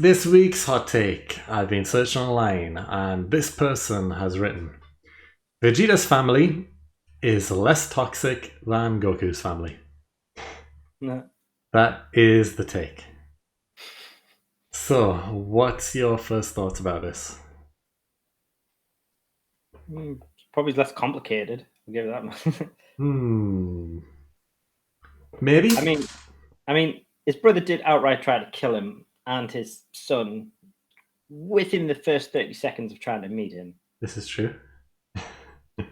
this week's hot take. I've been searching online, and this person has written Vegeta's family is less toxic than Goku's family. No. That is the take. So, what's your first thoughts about this? Probably less complicated. I'll give it that much. Hmm. Maybe? I mean, his brother did outright try to kill him and his son within the first 30 seconds of trying to meet him. This is true.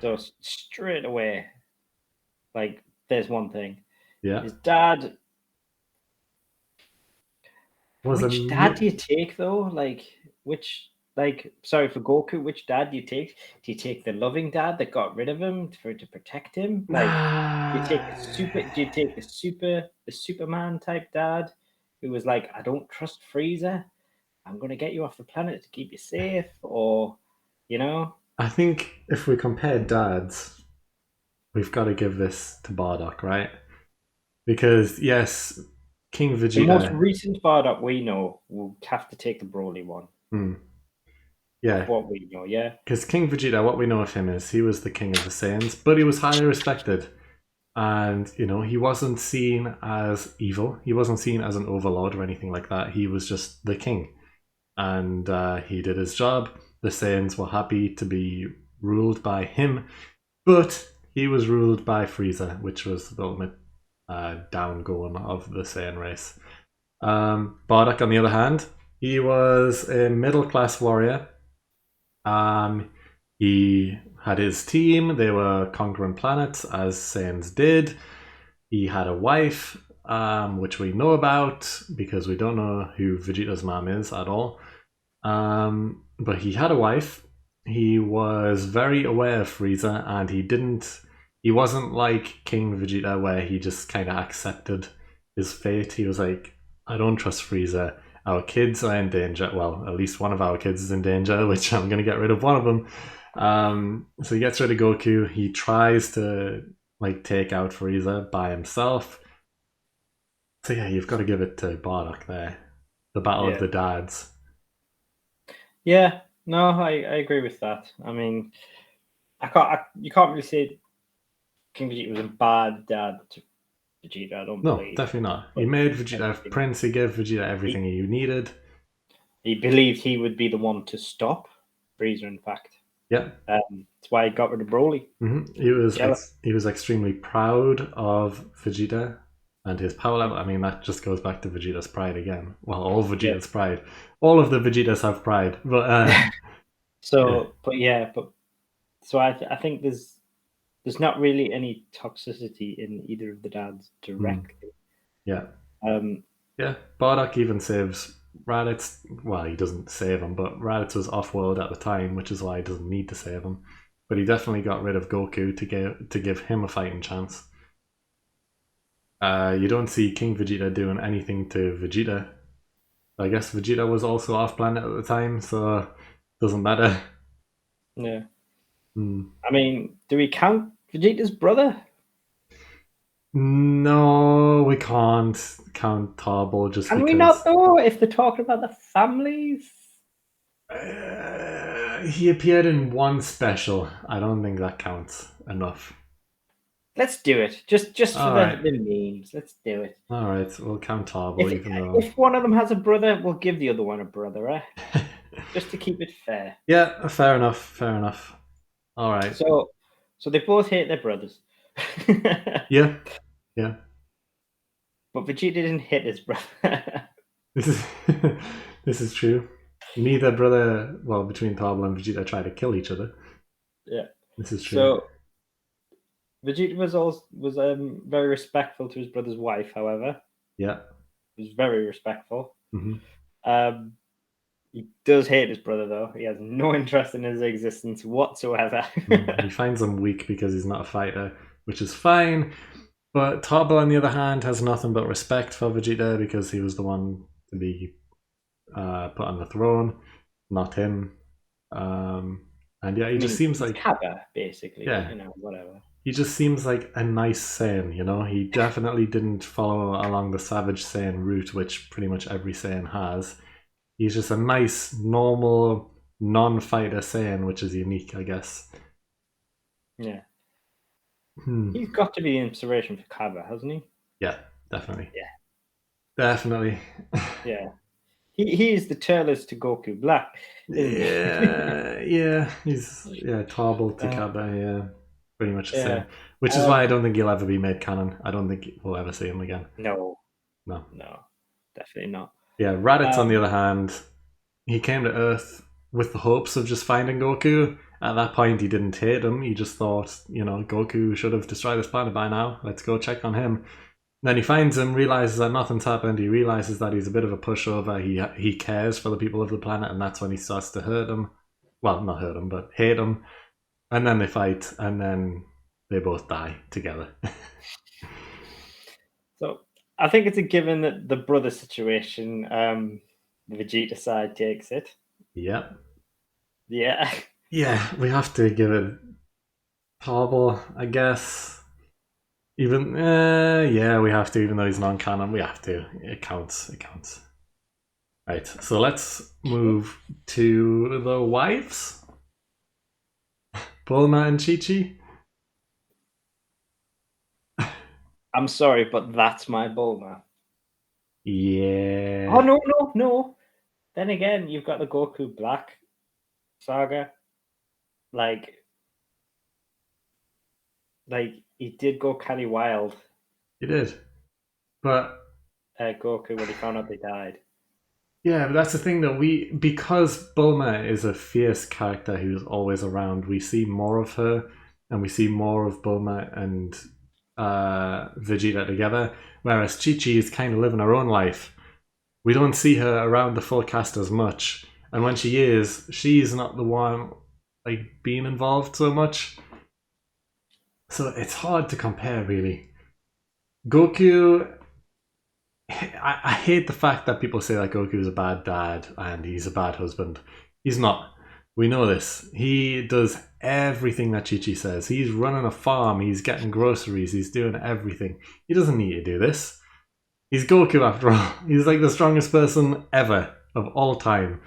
So straight away, like, there's one thing. Yeah. His dad. Was Which dad a do you take though? Sorry for Goku, which dad do you take? Do you take the loving dad that got rid of him to protect him? Like, do you take the Superman type dad who was like, I don't trust Frieza. I'm gonna get you off the planet to keep you safe, or you know, I think if we compare dads, we've got to give this to Bardock, right? Because yes, King the most Vegeta. recent Bardock we know will have to take the Broly one Hmm, of yeah, what we know. Yeah, because King Vegeta, what we know of him is he was the king of the Saiyans, but he was highly respected, and he wasn't seen as evil. He wasn't seen as an overlord or anything like that. He was just the king, and he did his job. The Saiyans were happy to be ruled by him, but he was ruled by Frieza, which was the ultimate downgoing of the Saiyan race. Bardock, on the other hand, he was a middle class warrior. He had his team, they were conquering planets as Saiyans did. He had a wife, which we know about because we don't know who Vegeta's mom is at all. But he had a wife. He was very aware of Frieza, and he wasn't like King Vegeta where he just kind of accepted his fate. He was like, I don't trust Frieza. Our kids are in danger. Well, at least one of our kids is in danger, which I'm going to get rid of one of them. So he gets rid of Goku. He tries to take out Frieza by himself. So yeah, you've got to give it to Bardock there. The battle of yeah, the dads. yeah. No, I agree with that. I mean, you can't really say King Vegeta was a bad dad to Vegeta. I don't No, believe, definitely not. He but made Vegeta Prince. He gave Vegeta everything he he needed. he believed he would be the one to stop Frieza. In fact, Yeah. that's why he got rid of Broly. He was Jealous. he was extremely proud of Vegeta and his power level. I mean, that just goes back to Vegeta's pride again. Well, all Yeah. Vegeta's pride. All of the Vegetas have pride, but yeah, I think there's not really any toxicity in either of the dads mm, directly. yeah, Um, yeah. Bardock even saves Raditz. Well, he doesn't save him, but Raditz was off-world at the time, which is why he doesn't need to save him. But he definitely got rid of Goku to give him a fighting chance. You don't see King Vegeta doing anything to Vegeta. I guess Vegeta was also off planet at the time, so doesn't matter. yeah. Hmm. I mean, do we count Vegeta's brother? No, we can't count Tarble just Can we not because though? If they're talking about the families. he appeared in one special. I don't think that counts enough. Let's do it. Just for All right, the memes. Let's do it. all right, we'll count Tarble, If even though. if one of them has a brother, we'll give the other one a brother, eh? Just to keep it fair. Yeah, fair enough. Fair enough. All right. So they both hate their brothers. But Yeah, yeah. Vegeta didn't hit his brother. This is this is true. Neither brother, well, between Tarble and Vegeta, try to kill each other. Yeah. This is true. So Vegeta was very respectful to his brother's wife. However, Yeah. he was very respectful. Hmm. Um, he does hate his brother though. He has no interest in his existence whatsoever. He finds him weak because he's not a fighter, which is fine. But Topple, on the other hand, has nothing but respect for Vegeta because he was the one to be put on the throne, not him. And yeah, he I just mean, seems he's like, Kappa basically. yeah, Whatever. he just seems like a nice Saiyan, He definitely didn't follow along the Savage Saiyan route, which pretty much every Saiyan has. He's just a nice, normal, non-fighter Saiyan, which is unique, I guess. Yeah. Hmm. He's got to be the inspiration for Kaba, hasn't he? Yeah, definitely. Yeah. Definitely. Yeah. He is the Turles to Goku Black, isn't he? Yeah. He's Tarbell to uh, Kaba, yeah. Pretty much the yeah. same. Which is why I Um, don't think he'll ever be made canon. I don't think we'll ever see him again. no, No. no, definitely not. Yeah, Raditz, on the Um, other hand, he came to Earth with the hopes of just finding Goku. At that point, he didn't hate him. He just thought, Goku should have destroyed this planet by now. Let's go check on him. Then he finds him, realizes that nothing's happened. He realizes that he's a bit of a pushover. He cares for the people of the planet, and that's when he starts to hurt him. Well, not hurt him, but hate him. And then they fight, and then they both die together. so I think it's a given that the brother situation, the Vegeta side takes it. Yep. Yeah. Yeah, we have to give it Tarbell, I guess. Even yeah, we have to. Even though he's non-canon, we have to. It counts. It counts. Right. So let's move to the wives, Bulma and Chi Chi. I'm sorry, but that's my Bulma. Oh Yeah, no, no, no. Then again, you've got the Goku Black saga. Like, he did go Kelly Wild, he did. But Goku, when he found out they died. yeah, but that's the thing that because Bulma is a fierce character who's always around, we see more of her, and we see more of Bulma and Vegeta together. Whereas Chi Chi is kind of living her own life. We don't see her around the full cast as much, and when she is, she's not the one like being involved so much. So it's hard to compare, really. Goku, I hate the fact that people say that Goku is a bad dad and he's a bad husband. He's not. We know this. He does everything that Chi Chi says. He's running a farm. He's getting groceries. He's doing everything. He doesn't need to do this. He's Goku after all. He's like the strongest person ever of all time,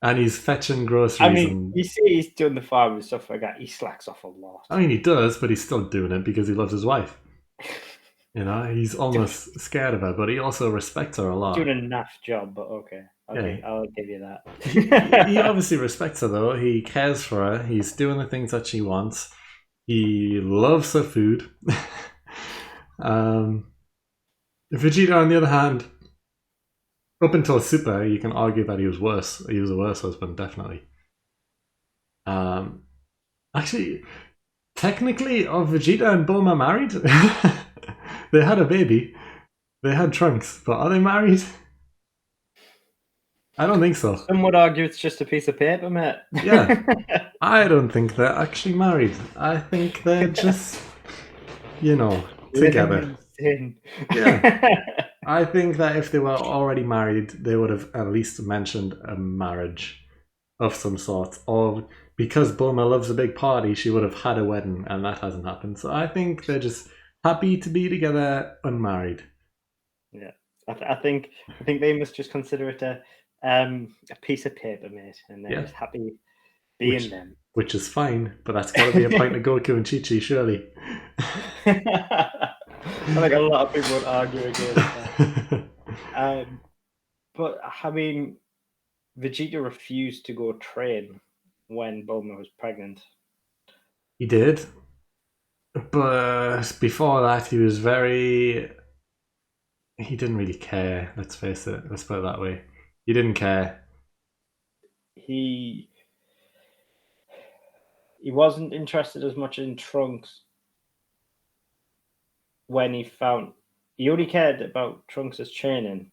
and he's fetching I groceries. mean, And you see, he's doing the farm and stuff like that. He slacks off a lot. I mean, he does, but he's still doing it because he loves his wife. He's almost scared of her, but he also respects her a Doing lot. a naff job, but okay, Yeah, I'll give you he that. obviously respects her though. He cares for her. He's doing the things that she wants. He loves her food. um, Vegeta, on the other hand, up until Super, you can argue that he was worse. He was a worse husband, definitely. Um, Actually, technically, are Vegeta and Bulma married? They had a baby. They had Trunks, but are they married? I don't think so. Some would argue it's just a piece of paper, mate. Yeah, I don't think they're actually married. I think they're just, Living together. in sin. Yeah. I think that if they were already married, they would have at least mentioned a marriage of some sort. Or because Bulma loves a big party, she would have had a wedding, and that hasn't happened. So I think they're just happy to be together, unmarried. Yeah, I think they must just consider it a piece of paper, mate, and they're Yeah, just happy being which them. which is fine, but that's got to be a point of Goku and Chi Chi, surely. I think a lot of people would argue against that. But I mean, Vegeta refused to go train when Bulma was pregnant. He did, but before that, he didn't really care. Let's face it. Let's put it that way. He didn't care. He he wasn't interested as much in Trunks when he only cared about Trunks' training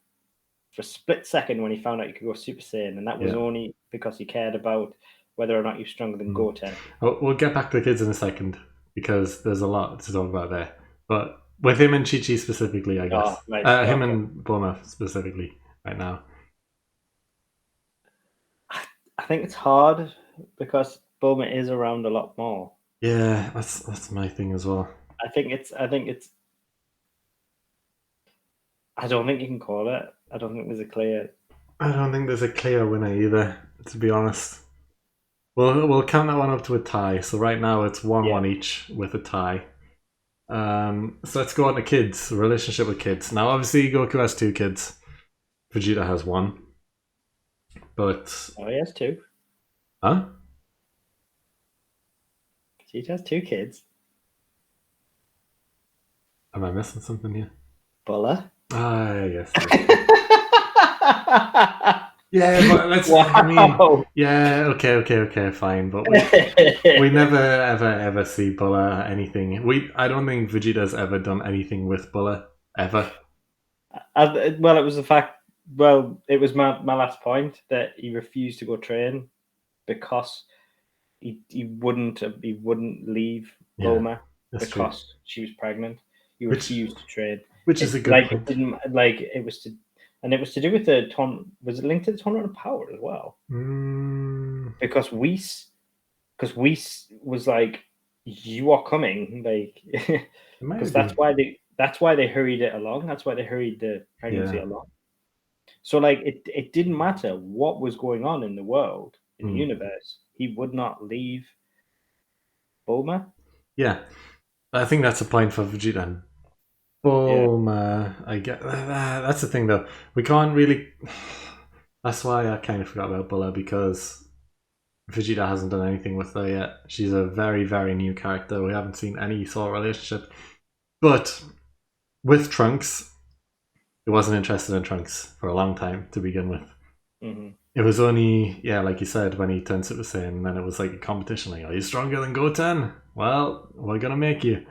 for a split second when he found out he could go Super Saiyan, and that was Yeah. only because he cared about whether or not he was stronger than Goten. We'll get back to the kids in a second because there's a lot to talk about there. But with him and Chi Chi specifically, I guess. Oh, right. Him Okay. and Bulma specifically right now. I think it's hard because Bulma is around a lot more. Yeah, that's my thing as well. I think it's. I don't think you can call it. I don't think there's a clear. I don't think there's a clear winner either, to be honest. We'll count that one up to a tie. So right now it's 1-1 Yeah. each with a tie. So let's go on to kids. Relationship with kids. Now, obviously, Goku has 2 kids. Vegeta has 1. But Oh, he has 2. huh? He has 2 kids. Am I missing something here? Bulla. Ah, yes. Yeah, but let's. I mean, Wow. yeah, okay, fine. But we never ever see Bulla anything. I don't think Vegeta's ever done anything with Bulla ever. Well, it was the fact. Well, it was my last point that he refused to go train because he wouldn't leave Yeah, Bulma that's true. because she was pregnant. He Which refused to train. which is a good It point. didn't like it was to, and it was to do with the ton. Was it linked to the tournament of power as well? Mm, Because Whis was like, "You are coming," like, it might because have been. that's why they hurried it along. That's why they hurried the pregnancy Yeah. along. So like it didn't matter what was going on in the world, in the Mm, universe, he would not leave Bulma. yeah. I think that's a point for Vegeta and Yeah. Bulma. I get that's the thing though. We can't really. That's why I kind of forgot about Bulla because Vegeta hasn't done anything with her yet. She's a very, very new character. We haven't seen any sort of relationship. But with Trunks, he wasn't interested in Trunks for a long time to begin with. Hmm. It was only, yeah, like you said, when he turned Super Saiyan, and then it was like a competition. Like, are you stronger than Goten? Well, we're gonna make you.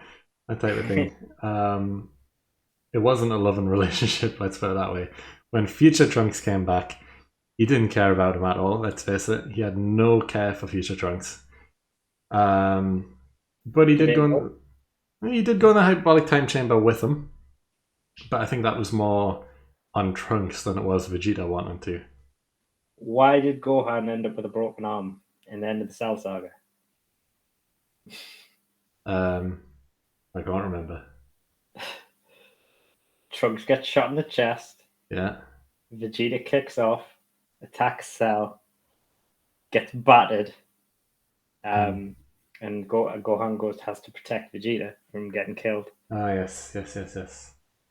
That type of thing. Um, it wasn't a loving relationship, let's put it that way. When Future Trunks came back, he didn't care about him at all, let's face it. He had no care for Future Trunks. Um, but Debatable. he did go in the hyperbolic time chamber with him. But I think that was more on Trunks than it was Vegeta wanting to. Why did Gohan end up with a broken arm in the end of the Cell Saga? Um, I can't remember. Trunks gets shot in the chest. Yeah. Vegeta kicks off, attacks Cell, gets battered, Hmm. um, and Gohan has to protect Vegeta from getting killed. Ah, yes.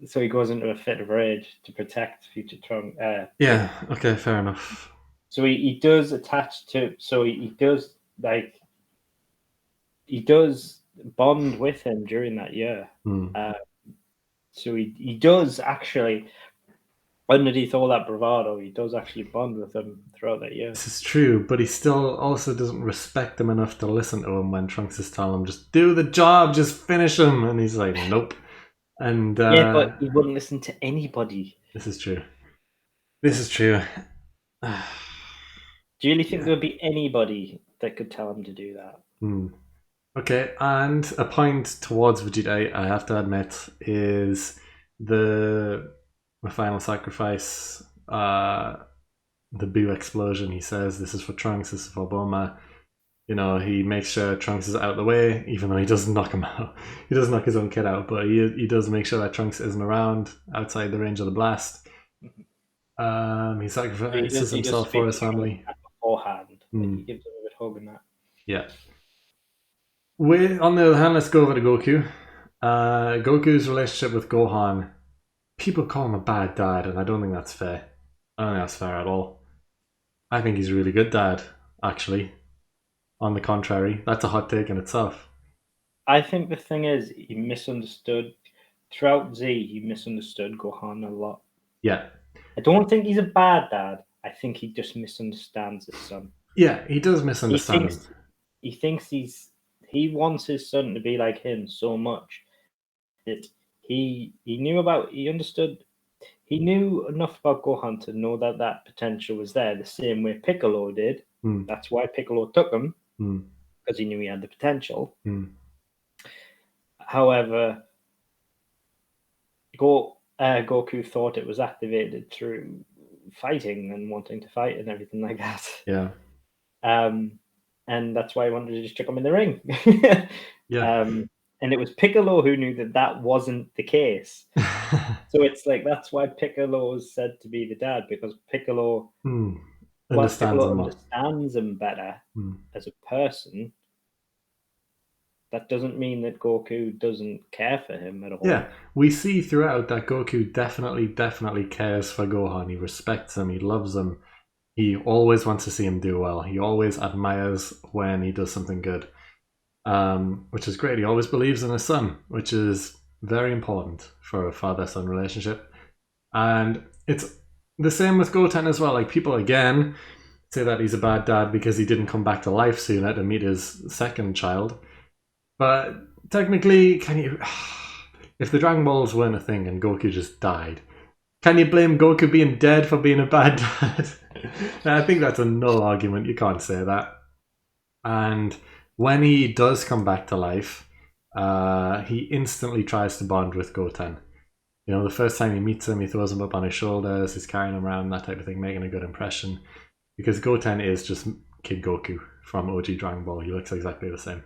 So he goes into a fit of rage to protect future Trunks. Yeah. Okay. Fair enough. So he does attach to. So he does like he does bond with him during that year. Hmm. Uh, so he does actually, underneath all that bravado, he does actually bond with him throughout that year. This is true, but he still also doesn't respect him enough to listen to him when Trunks is telling him, "Just do the job, just finish him," and he's like, "Nope." And Yeah, but he wouldn't listen to anybody. this is true. This is true. Do you really think Yeah. there would be anybody that could tell him to do that? Hmm. Okay, and a point towards Vegeta, I have to admit, is the the final sacrifice, the Boo explosion. He says, "This is for Trunks. This is for Bulma." You know, he makes sure Trunks is out of the way, even though he doesn't knock him out. He doesn't knock his own kid out, but he does make sure that Trunks isn't around outside the range of the blast. He So sacrifices he does himself for speak his to Trunks family. beforehand. Like he Hmm. gives him a good hug and that. Yeah. On the other hand, let's go over to Goku. Goku's relationship with Gohan. People call him a bad dad, and I don't think that's fair. I don't think that's fair at all. I think he's a really good dad, actually. On the contrary, that's a hot take in itself. I think the thing is, he misunderstood throughout Z. He misunderstood Gohan a lot. Yeah. I don't think he's a bad dad. I think he just misunderstands his son. Yeah, he does He misunderstand him. thinks he thinks he wants his son to be like him so much that he understood he knew enough about Gohan to know that that potential was there the same way Piccolo did. Hmm. That's why Piccolo took him Hmm. because he knew he had the potential. Hmm. However, Goku thought it was activated through fighting and wanting to fight and everything like that. Yeah. Um, and that's why I wanted to just chuck him in the ring. Yeah. um, and it was Piccolo who knew that that wasn't the case. So it's like that's why Piccolo is said to be the dad, because Piccolo, Hmm. whilst Understands Piccolo him more. understands him better Hmm. as a person, that doesn't mean that Goku doesn't care for him at Yeah, all. we see throughout that Goku definitely cares for Gohan. He respects him. He loves him. He always wants to see him do well. He always admires when he does something good, which is great. He always believes in his son, which is very important for a father-son relationship. And it's the same with Goten as well. Like people again say that he's a bad dad because he didn't come back to life sooner to meet his second child. But technically, can you? If the Dragon Balls weren't a thing and Goku just died, can you blame Goku being dead for being a bad dad? I think that's a null argument. You can't say that. And when he does come back to life, he instantly tries to bond with Goten. You know, the first time he meets him, he throws him up on his shoulders, he's carrying him around, that type of thing, making a good impression. Because Goten is just Kid Goku from OG Dragon Ball. He looks exactly the same.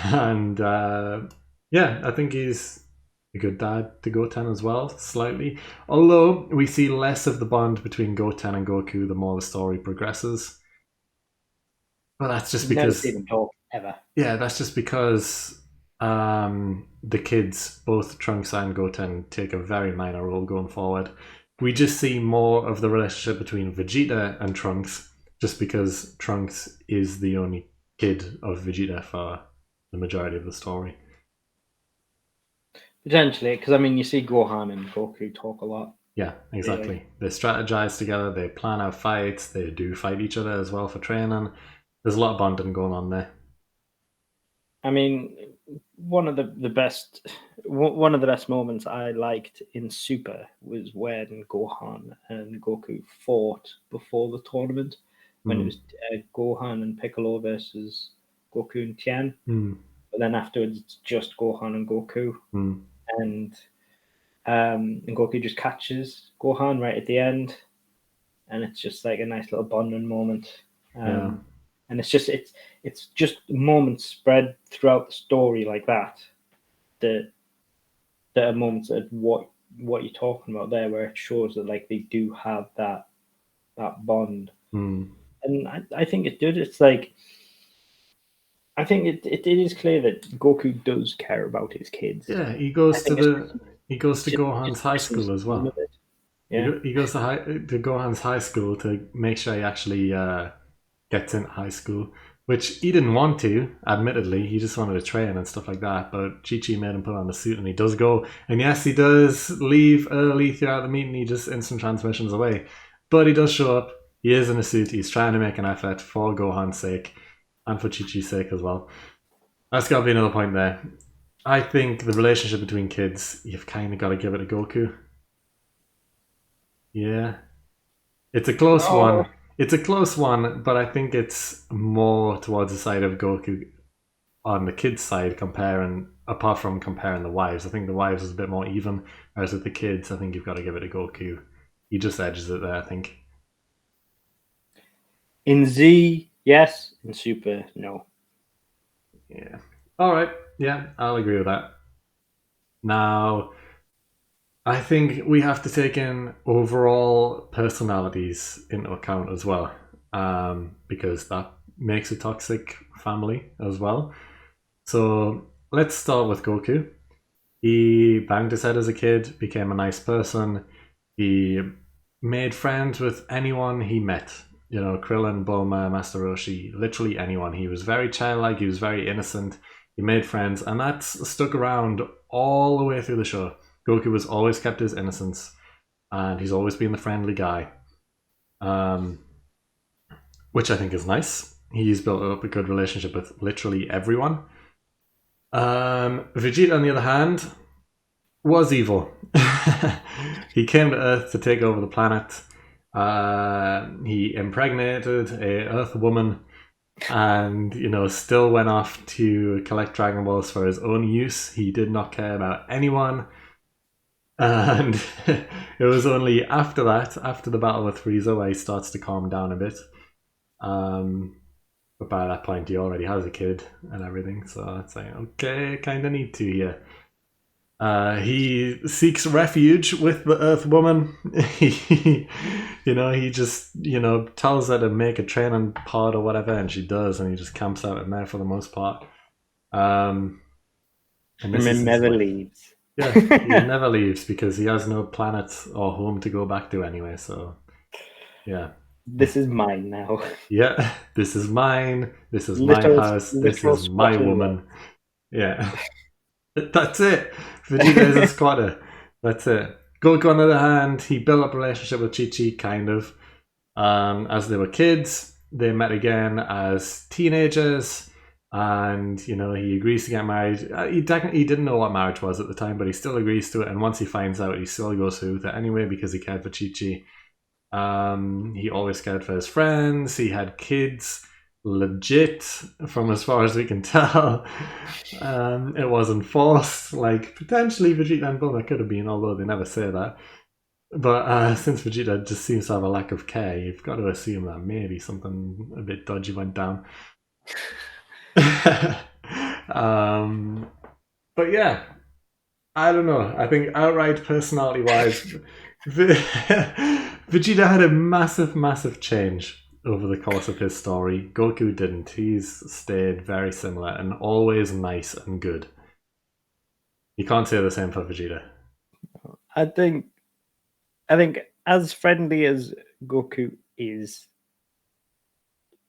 And yeah, I think he's a good dad to Goten as well, slightly. Although we see less of the bond between Goten and Goku the more the story progresses. Well, that's just You've never seen because, him talk ever. yeah, that's just because the kids, both Trunks and Goten, take a very minor role going forward. We just see more of the relationship between Vegeta and Trunks, just because Trunks is the only kid of Vegeta for the majority of the story. Potentially, because I mean, you see Gohan and Goku talk a lot, Yeah, really. exactly. They strategize together, they plan out fights, they do fight each other as well for training. There's a lot of bonding going on there. I mean, one of the best one of the best moments I liked in Super was when Gohan and Goku fought before the tournament, when it Mm, was Gohan and Piccolo versus Goku and Tien. mm, But then afterwards, it's just Gohan and Goku, mm, and and Goku just catches Gohan right at the end, and it's just like a nice little bonding moment. yeah. And it's just moments spread throughout the story like that that are moments of what you're talking about there, where it shows that like they do have that bond. Mm. And I think it did. It's like I think it is clear that Goku does care about his kids. Yeah, I think he goes to it's Gohan's just high missing school as some of well. it. Yeah. He goes to Gohan's high school to make sure he actually gets into high school, which he didn't want to. Admittedly, he just wanted to train and stuff like that. But Chi Chi made him put on the suit, and he does go. And yes, he does leave early throughout the meeting. He just instant transmissions away, but he does show up. He is in a suit. He's trying to make an effort for Gohan's sake and for Chi Chi's sake as well. That's got to be another point there. I think the relationship between kids, you've kind of got to give it to Goku. Yeah, it's a close No. one. It's a close one, but I think it's more towards the side of Goku on the kids' side, comparing apart from comparing the wives. I think the wives is a bit more even, whereas with the kids, I think you've got to give it to Goku. He just edges it there, I think. In Z, yes. In Super, no. Yeah. All right. Yeah, I'll agree with that. Now, I think we have to take in overall personalities into account as well, because that makes a toxic family as well. So let's start with Goku. He banged his head as a kid, became a nice person. He made friends with anyone he met. You know, Krillin, Bulma, Master Roshi, literally anyone. He was very childlike, he was very innocent. He made friends, and that's stuck around all the way through the show. Goku has always kept his innocence, and he's always been the friendly guy, um, which I think is nice. He's built up a good relationship with literally everyone. Vegeta, on the other hand, was evil. He came to Earth to take over the planet. He impregnated a Earth woman, and still went off to collect Dragon Balls for his own use. He did not care about anyone, and it was only after that, after the battle with Frieza, where he starts to calm down a bit. Um, but by that point, he already has a kid and everything, so it's like, okay, kind of need to here. He seeks refuge with the Earth Woman. he, he just, tells her to make a training pod or whatever, and she does, and he just camps out in there for the most part. Um, and this is his Never life. leaves. Yeah, he never leaves because he has no planet or home to go back to anyway. So, yeah. This is mine now. Yeah, this is mine. This is my house. This Literal is my squatter woman. Yeah. That's it. Vegeta is a squatter. That's it. Goku, on the other hand, he built up a relationship with Chi Chi, kind of. As they were kids, they met again as teenagers, and he agrees to get married. He didn't know what marriage was at the time, but he still agrees to it. And once he finds out, he still goes through with it anyway because he cared for Chi Chi. He always cared for his friends. He had kids, legit, from as far as we can tell. It wasn't forced. Like, potentially Vegeta and Bulma could have been, although they never say that. But since Vegeta just seems to have a lack of care, you've got to assume that maybe something a bit dodgy went down. But yeah, I don't know. I think outright personality wise, Vegeta had a massive, massive change over the course of his story. Goku didn't. He's stayed very similar and always nice and good. You can't say the same for Vegeta. I think as friendly as Goku is,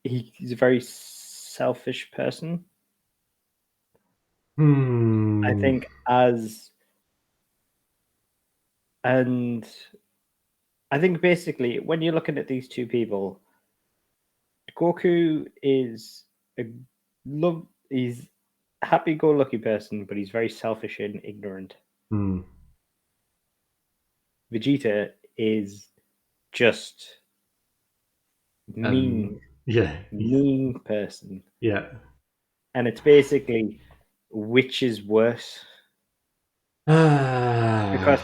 he's a very selfish person. I Hmm. think and I think basically when you're looking at these two people, Goku is he's a happy-go-lucky person, but he's very selfish and ignorant. Hmm. Vegeta is just mean, Yeah. mean person, Yeah. and it's basically which is worse because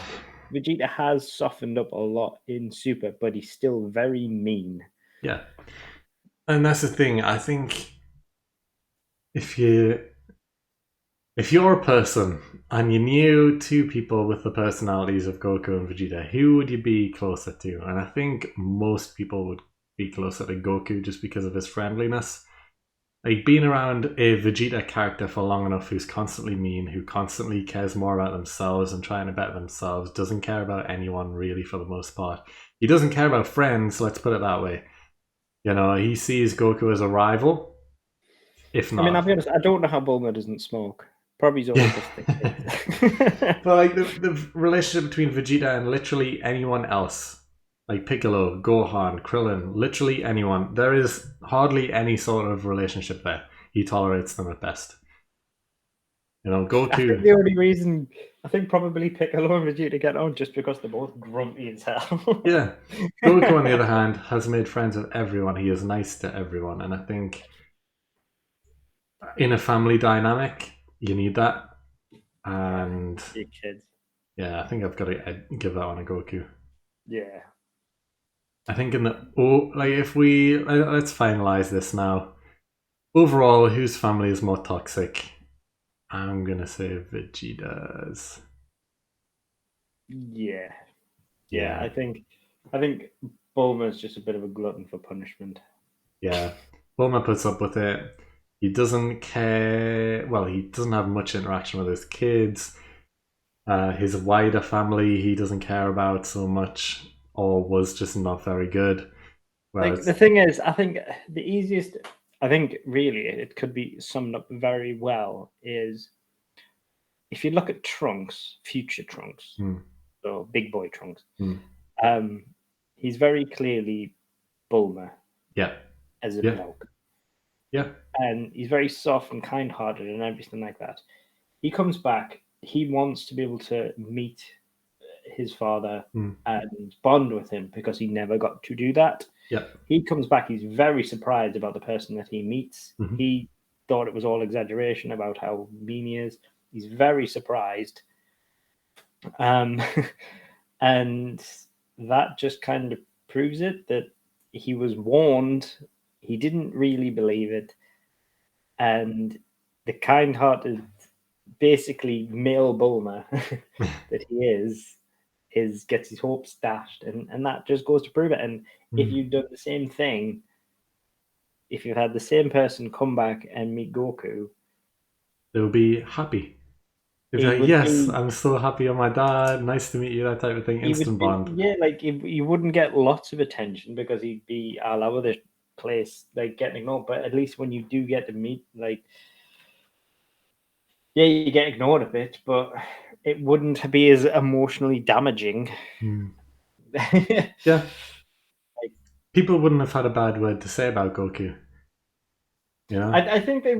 Vegeta has softened up a lot in Super, but he's still very mean. Yeah. And that's the thing. I think if you if you're a person and you knew two people with the personalities of Goku and Vegeta, who would you be closer to? And I think most people would be closer to Goku just because of his friendliness. Like being around a Vegeta character for long enough who's constantly mean, who constantly cares more about themselves and trying to better themselves, doesn't care about anyone really for the most part. He doesn't care about friends, let's put it that way. He sees Goku as a rival, if I mean, I'll not. be honest, I don't know how Bulma doesn't smoke. Probably he's only Yeah. just thick. But like the relationship between Vegeta and literally anyone else, like Piccolo, Gohan, Krillin, literally anyone, there is hardly any sort of relationship there. He tolerates them at best. I think Goku. the only reason I think probably Piccolo and Vegeta get on just because they're both grumpy as hell. Yeah. Goku, on the other hand, has made friends with everyone. He is nice to everyone. And I think in a family dynamic, you need that. And You kids. yeah, I think I've got to give that one a Goku. Yeah. I think if we let's finalize this now. Overall, whose family is more toxic? I'm gonna say Vegeta's. Yeah. Yeah. Yeah, I think Bulma's just a bit of a glutton for punishment. yeah. Bulma puts up with it. He doesn't care. Well, he doesn't have much interaction with his kids. His wider family, he doesn't care about so much, or was just not very good. Like the Whereas, thing is, I think the easiest I think really it could be summed up very well is if you look at Trunks, future Trunks, hmm, so big boy Trunks, hmm, um, he's very clearly Bulma yeah, as a yeah, bloke. yeah, And he's very soft and kind hearted and everything like that. He comes back, he wants to be able to meet his father hmm, and bond with him because he never got to do that. yeah, He comes back, he's very surprised about the person that he meets. hmm, He thought it was all exaggeration about how mean he is. He's very surprised. Um, and that just kind of proves it that he was warned. He didn't really believe it. And the kind hearted basically male Bulma that he is gets his hopes dashed, and that just goes to prove it. And if Mm. you've done the same thing, if you've had the same person come back and meet Goku, They'll be happy. They'll be he like, would yes, be I'm so happy you're my dad. Nice to meet you, that type of thing. he would Instant be bond. yeah, like he wouldn't get lots of attention because he'd be all over the place, like getting ignored. But at least when you do get to meet, like, yeah, you get ignored a bit, but it wouldn't be as emotionally damaging. Mm. Like, Yeah, people wouldn't have had a bad word to say about Goku. You know, I think they'd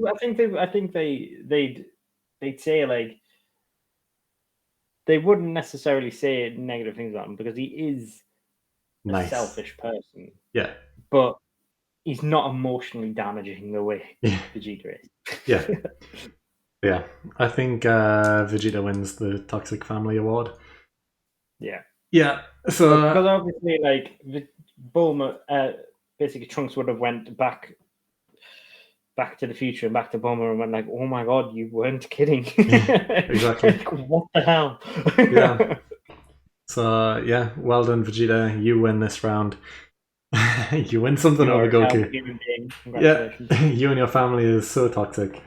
say like they wouldn't necessarily say negative things about him because he is a nice. selfish person, Yeah, but he's not emotionally damaging the way yeah, Vegeta yeah, is. yeah. I think Vegeta wins the Toxic Family Award. Yeah, Yeah. because So obviously, like Bulma, basically Trunks would have went back to the future and back to Bulma and went like, "Oh my god, you weren't kidding! yeah, exactly. Like, what the hell?" Yeah. So yeah, well done, Vegeta. You win this round. You win something You over are a terrible Goku. human being. Yeah, Congratulations. you and your family is so toxic.